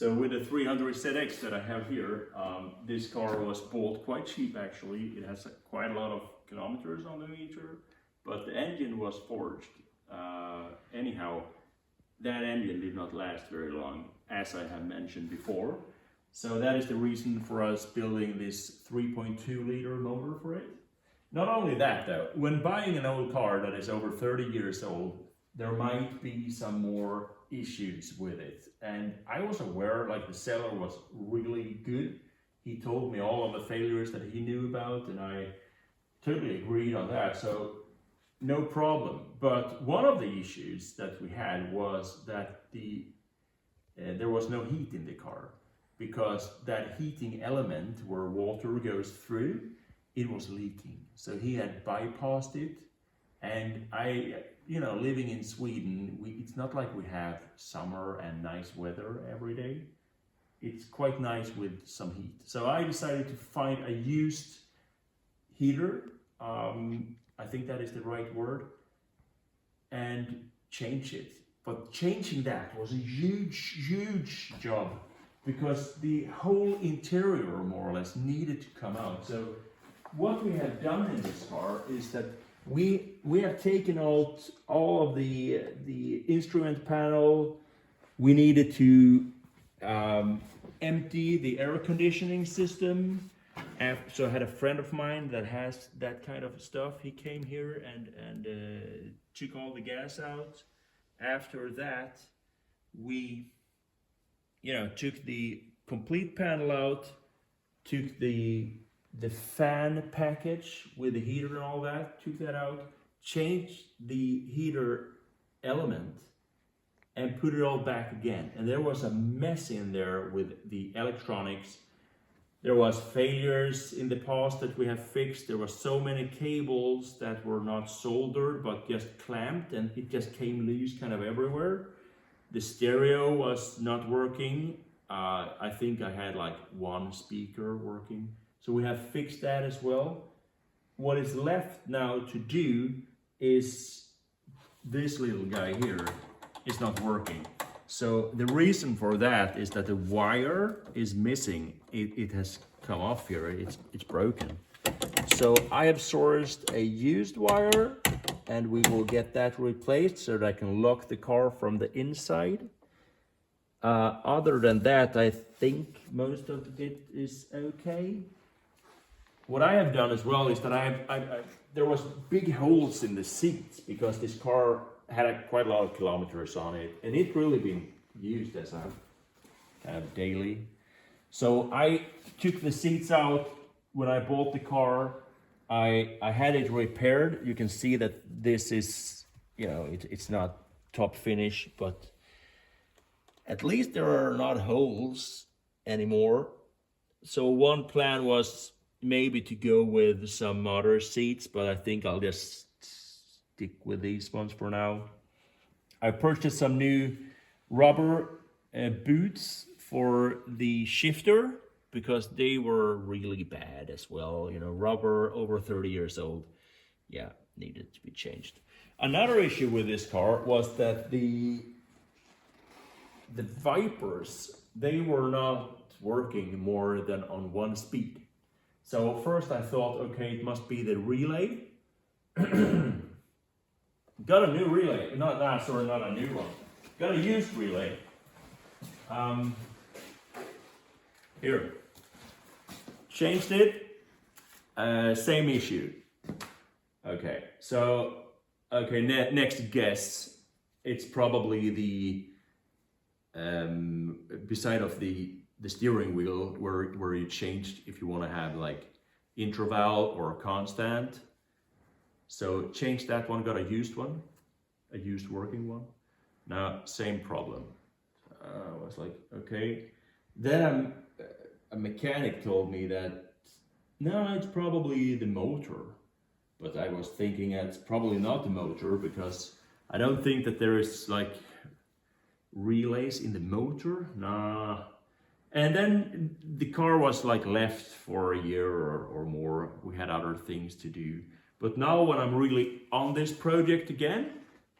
So with the 300ZX that I have here, this car was bought quite cheap actually. It has quite a lot of kilometers on the meter, but the engine was forged. Anyhow, that engine did not last very long, as I have mentioned before. So that is the reason for us building this 3.2 liter motor for it. Not only that though, when buying an old car that is over 30 years old, there might be some more issues with it. And I was aware, like the seller was really good. He told me all of the failures that he knew about, and I totally agreed on that. So no problem. But one of the issues that we had was that there was no heat in the car, because that heating element where water goes through, it was leaking. So he had bypassed it. And living in Sweden, it's not like we have summer and nice weather every day. It's quite nice with some heat. So I decided to find a used heater. I think that is the right word, and change it. But changing that was a huge job, because the whole interior more or less needed to come out. So what we have done in this car is that we have taken out all of the instrument panel. We needed to empty the air conditioning system. So I had a friend of mine that has that kind of stuff. He came here and took all the gas out. After that, we took the complete panel out, took the fan package with the heater and all that, took that out, changed the heater element, and put it all back again. And there was a mess in there with the electronics. There was failures in the past that we have fixed. There were so many cables that were not soldered but just clamped, and it just came loose kind of everywhere. The stereo was not working. I think I had like one speaker working. So we have fixed that as well. What is left now to do is this little guy here is not working. So the reason for that is that the wire is missing. It has come off here, it's broken. So I have sourced a used wire, and we will get that replaced so that I can lock the car from the inside. Other than that, I think most of it is okay. What I have done as well is that there was big holes in the seats, because this car had quite a lot of kilometers on it, and it really been used as a kind of daily. So I took the seats out when I bought the car. I had it repaired. You can see that this is, it's not top finish, but at least there are not holes anymore. So one plan was maybe to go with some other seats, but I think I'll just stick with these ones for now. I purchased some new rubber boots for the shifter, because they were really bad as well. Rubber over 30 years old, needed to be changed. Another issue with this car was that the Vipers, they were not working more than on one speed. So first I thought, okay, it must be the relay. Got a new relay, not a new one. Got a used relay. Here, changed it, same issue. Okay, so, next guess, it's probably the, beside of the steering wheel where you changed if you want to have like interval or constant. So changed that one, got a used one, a used working one. Now, same problem. I was like, okay. Then a mechanic told me that, no, it's probably the motor. But I was thinking it's probably not the motor, because I don't think that there is like relays in the motor. Nah. And then the car was like left for a year or more. We had other things to do. But now when I'm really on this project again,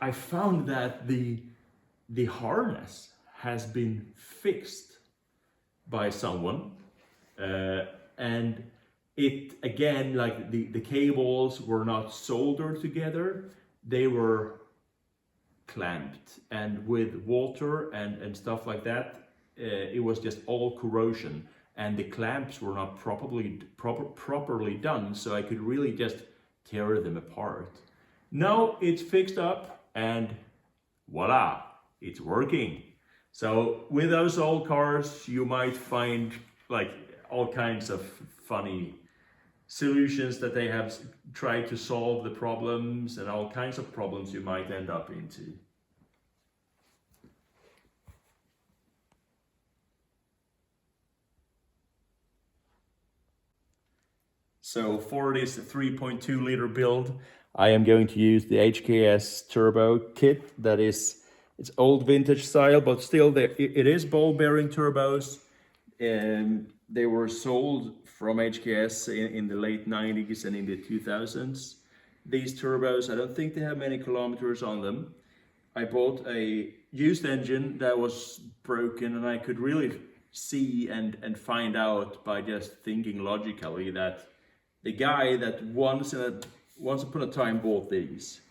I found that the harness has been fixed. by someone, and it again, like the cables were not soldered together, they were clamped, and with water and stuff like that, it was just all corrosion, and the clamps were not properly done, so I could really just tear them apart. Now it's fixed up, and voila, it's working. So with those old cars, you might find like all kinds of funny solutions that they have tried to solve the problems, and all kinds of problems you might end up into. So for this 3.2 liter build, I am going to use the HKS turbo kit. That is, it's old vintage style, but still it is ball bearing turbos. And they were sold from HKS in the late 90s and in the 2000s. These turbos, I don't think they have many kilometers on them. I bought a used engine that was broken, and I could really see and find out by just thinking logically that the guy that once upon a time bought these,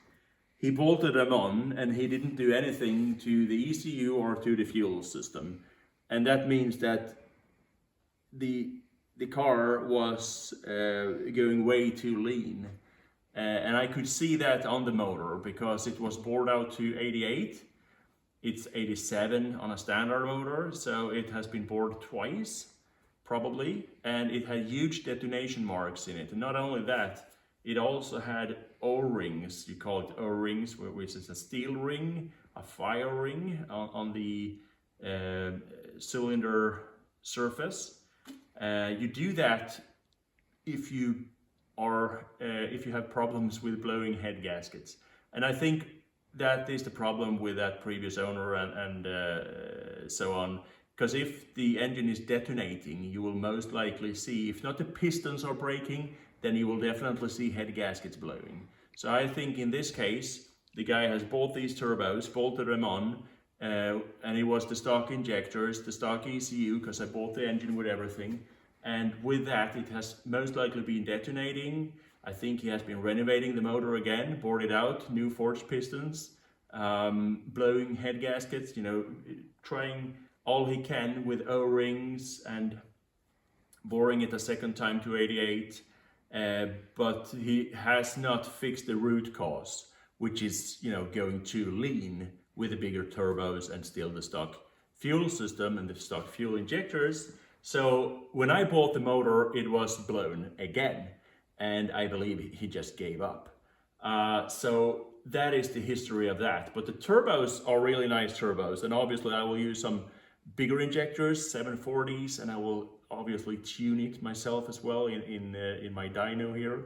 he bolted them on and he didn't do anything to the ECU or to the fuel system. And that means that the car was going way too lean. And I could see that on the motor because it was bored out to 88. It's 87 on a standard motor, so it has been bored twice, probably, and it had huge detonation marks in it. And not only that, it also had O-rings, you call it O-rings, which is a steel ring, a fire ring on the cylinder surface. You do that if you have problems with blowing head gaskets. And I think that is the problem with that previous owner and so on. Because if the engine is detonating, you will most likely see, if not the pistons are breaking, then you will definitely see head gaskets blowing. So I think in this case, the guy has bought these turbos, bolted them on, and it was the stock injectors, the stock ECU, because I bought the engine with everything. And with that, it has most likely been detonating. I think he has been renovating the motor again, bored it out, new forged pistons, blowing head gaskets, you know, trying all he can with O-rings and boring it a second time to 88. But he has not fixed the root cause, which is, you know, going too lean with the bigger turbos and still the stock fuel system and the stock fuel injectors. So when I bought the motor, it was blown again, and I believe he just gave up. So that is the history of that. But the turbos are really nice turbos, and obviously I will use some bigger injectors, 740s, and I will obviously tune it myself as well in my dyno here.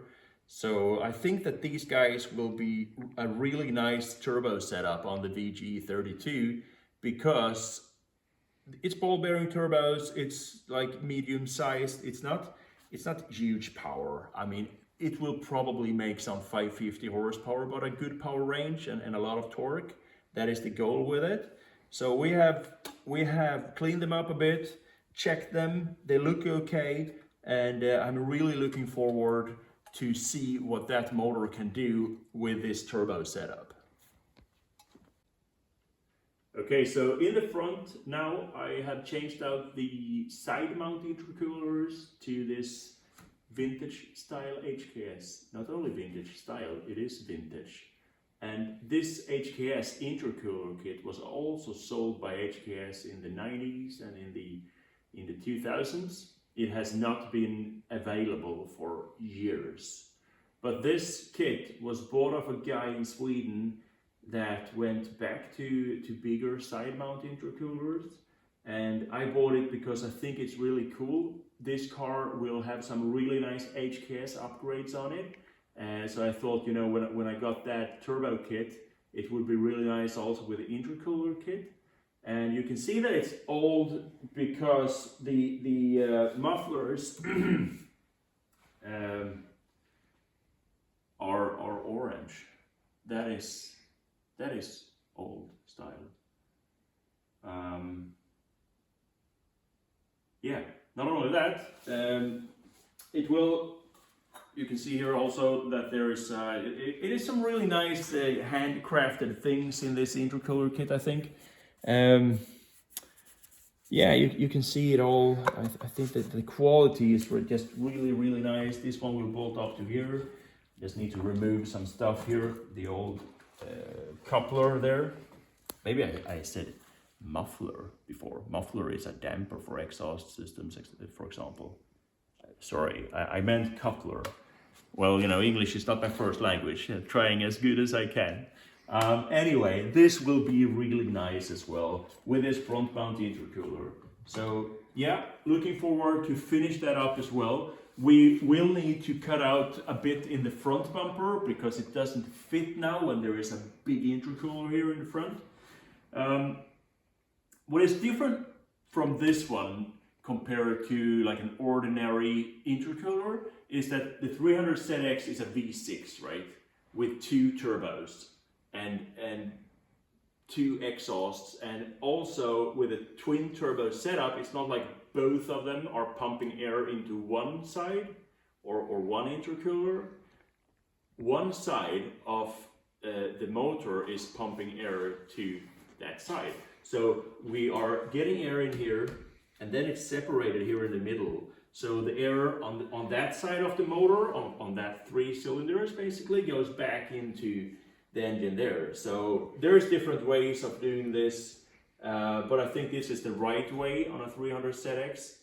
So I think that these guys will be a really nice turbo setup on the VG30DETT because it's ball bearing turbos. It's like medium sized. It's not huge power. I mean, it will probably make some 550 horsepower, but a good power range and a lot of torque. That is the goal with it. So we have cleaned them up a bit, checked them. They look okay, and I'm really looking forward to see what that motor can do with this turbo setup. Okay, so in the front now I have changed out the side mount intercoolers to this vintage style HKS. Not only vintage style, it is vintage. And this HKS intercooler kit was also sold by HKS in the 90s and in the 2000s. It has not been available for years. But this kit was bought off a guy in Sweden that went back to bigger side mount intercoolers, and I bought it because I think it's really cool. This car will have some really nice HKS upgrades on it, and so I thought, you know, when I got that turbo kit, it would be really nice also with the intercooler kit. And you can see that it's old because the mufflers are orange. That is old style. not only that, it will. You can see here also that there's it is some really nice handcrafted things in this intercooler kit, I think. Yeah, you can see it all. I think that the quality is just really nice. This one will bolt up to here. Just need to remove some stuff here. The old coupler there. Maybe I said muffler before. Muffler is a damper for exhaust systems, for example. Sorry, I meant coupler. Well, you know, English is not my first language. Trying as good as I can. Anyway, this will be really nice as well with this front mount intercooler. So yeah, looking forward to finish that up as well. We will need to cut out a bit in the front bumper because it doesn't fit now when there is a big intercooler here in the front. What is different from this one compared to like an ordinary intercooler is that the 300ZX is a V6, right? With 2 turbos and 2 exhausts, and also with a twin turbo setup, it's not like both of them are pumping air into one side or one intercooler. One side of the motor is pumping air to that side. So we are getting air in here, and then it's separated here in the middle. So the air on that side of the motor, on that 3 cylinders, basically goes back into the engine there. So there's different ways of doing this, but I think this is the right way on a 300ZX.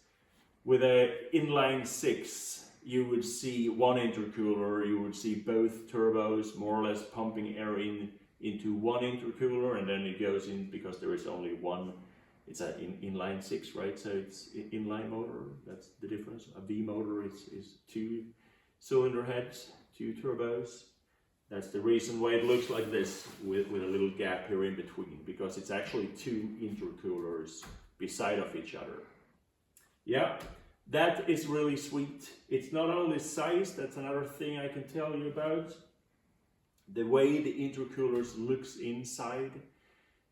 With a inline 6, you would see one intercooler, you would see both turbos more or less pumping air into one intercooler, and then it goes in because there is only one. It's an inline 6, right? So it's inline motor, that's the difference. A V motor is 2 cylinder heads, 2 turbos. That's the reason why it looks like this with a little gap here in between, because it's actually 2 intercoolers beside of each other. Yeah, that is really sweet. It's not only size, that's another thing I can tell you about. The way the intercoolers looks inside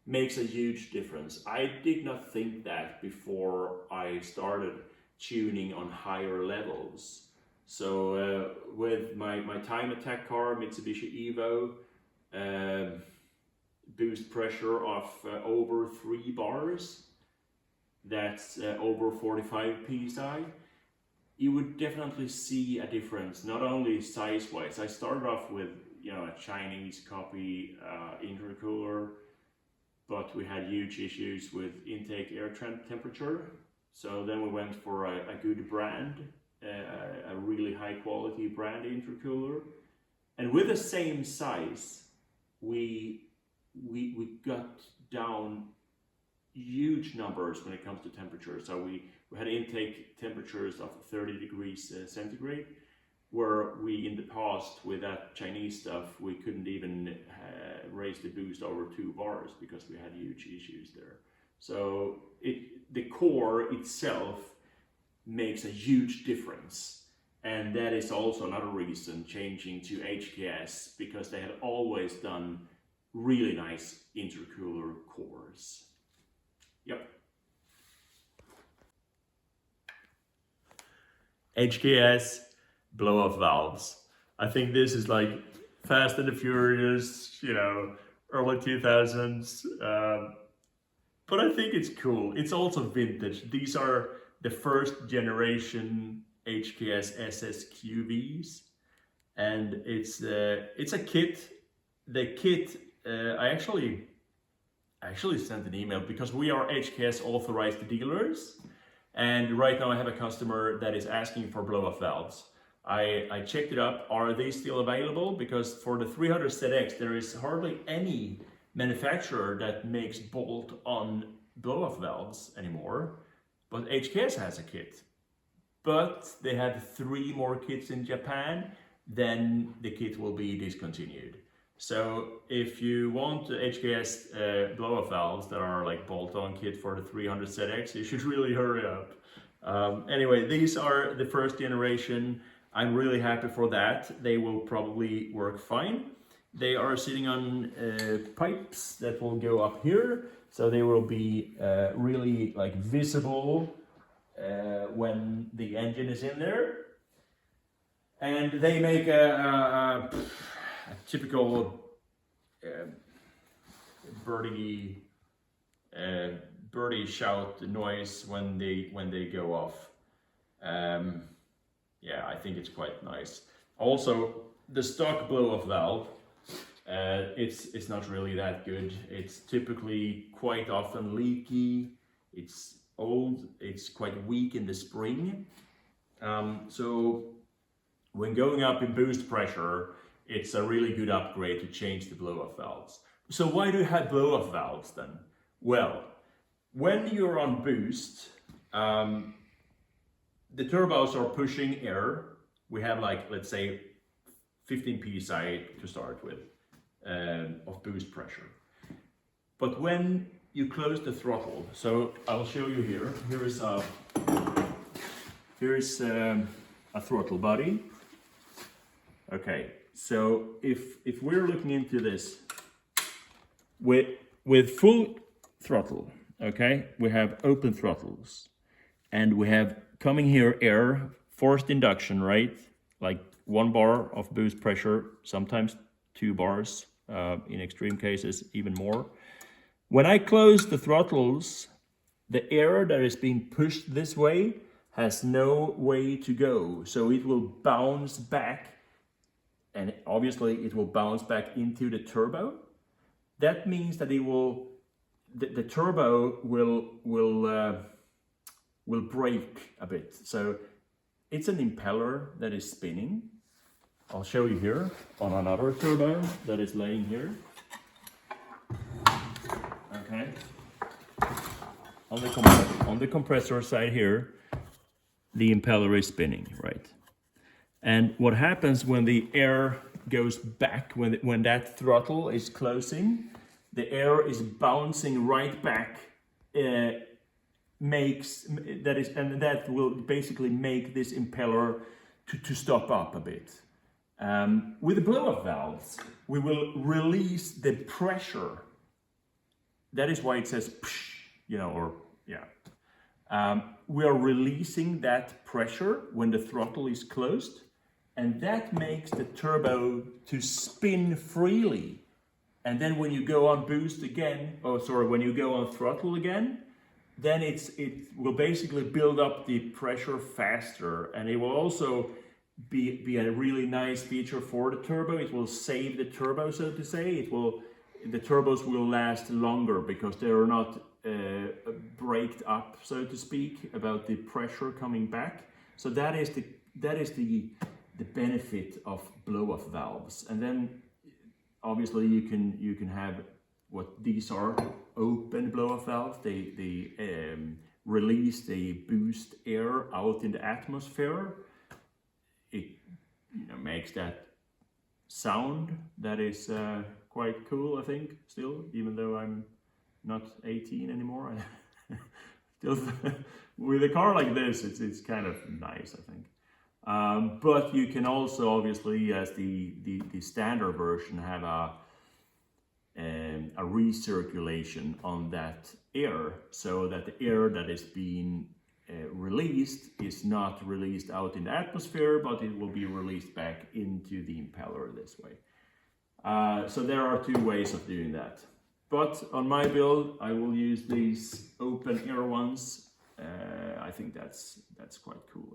makes a huge difference. I did not think that before I started tuning on higher levels. So with my time attack car, Mitsubishi Evo, boost pressure of over 3 bars, that's over 45 psi, you would definitely see a difference, not only size-wise. I started off with, you know, a Chinese copy intercooler, but we had huge issues with intake air temperature. So then we went for a good brand, a really high quality brand intercooler. And with the same size, we got down huge numbers when it comes to temperature. So we had intake temperatures of 30 degrees centigrade, where we in the past with that Chinese stuff, we couldn't even raise the boost over 2 bars because we had huge issues there. So the core itself makes a huge difference. And that is also another reason changing to HKS, because they had always done really nice intercooler cores. Yep. HKS blow-off valves. I think this is like Fast and the Furious, you know, early 2000s. But I think it's cool. It's also vintage. These are the first generation HKS ssqvs, and it's a kit. The kit, I actually sent an email because we are HKS authorized dealers, and right now I have a customer that is asking for blow-off valves. I checked it up. Are they still available? Because for the 300ZX there is hardly any manufacturer that makes bolt-on blow-off valves anymore, but HKS has a kit. But they have 3 more kits in Japan, then the kit will be discontinued. So if you want the HKS blow-off valves that are like bolt-on kit for the 300ZX, you should really hurry up. Anyway, these are the first generation. I'm really happy for that. They will probably work fine. They are sitting on pipes that will go up here, so they will be really like visible when the engine is in there. And they make a typical birdie shout noise when they go off. Yeah, I think it's quite nice. Also, the stock blow-off valve, it's not really that good. It's typically quite often leaky. It's old. It's quite weak in the spring. So when going up in boost pressure, it's a really good upgrade to change the blow-off valves. So why do you have blow-off valves then? Well, when you're on boost, the turbos are pushing air. We have like, let's say 15 psi to start with of boost pressure. But when you close the throttle, so I'll show you here. Here is a throttle body. Okay, so if we're looking into this with full throttle, okay, we have open throttles, and we have coming here air, forced induction, right? Like 1 bar of boost pressure, sometimes 2 bars, in extreme cases even more. When I close the throttles, the air that is being pushed this way has no way to go, so it will bounce back, and obviously it will bounce back into the turbo. That means that the turbo will break a bit. So it's an impeller that is spinning. I'll show you here on another turbo that is laying here. Okay. On the compressor side here, the impeller is spinning, right? And what happens when the air goes back, when that throttle is closing, the air is bouncing right back, and that will basically make this impeller to stop up a bit. With the blow-off valves, we will release the pressure. That is why it says psh, you know, or yeah. We are releasing that pressure when the throttle is closed, and that makes the turbo to spin freely. And then when you go on boost again, when you go on throttle again, then it will basically build up the pressure faster, and it will also be a really nice feature for the turbo. It will save the turbo, so to say. The turbos will last longer because they are not braked up, so to speak, about the pressure coming back. So that is the benefit of blow-off valves. And then obviously you can have what these are, open blow-off valves. They release the boost air out in the atmosphere. It makes that sound that is quite cool, I think, still, even though I'm not 18 anymore. Still, with a car like this, it's kind of nice, I think. But you can also, obviously, as the standard version, have a recirculation on that air, so that the air that is being released is not released out in the atmosphere, but it will be released back into the impeller this way. So there are 2 ways of doing that. But on my build, I will use these open air ones. I think that's quite cool.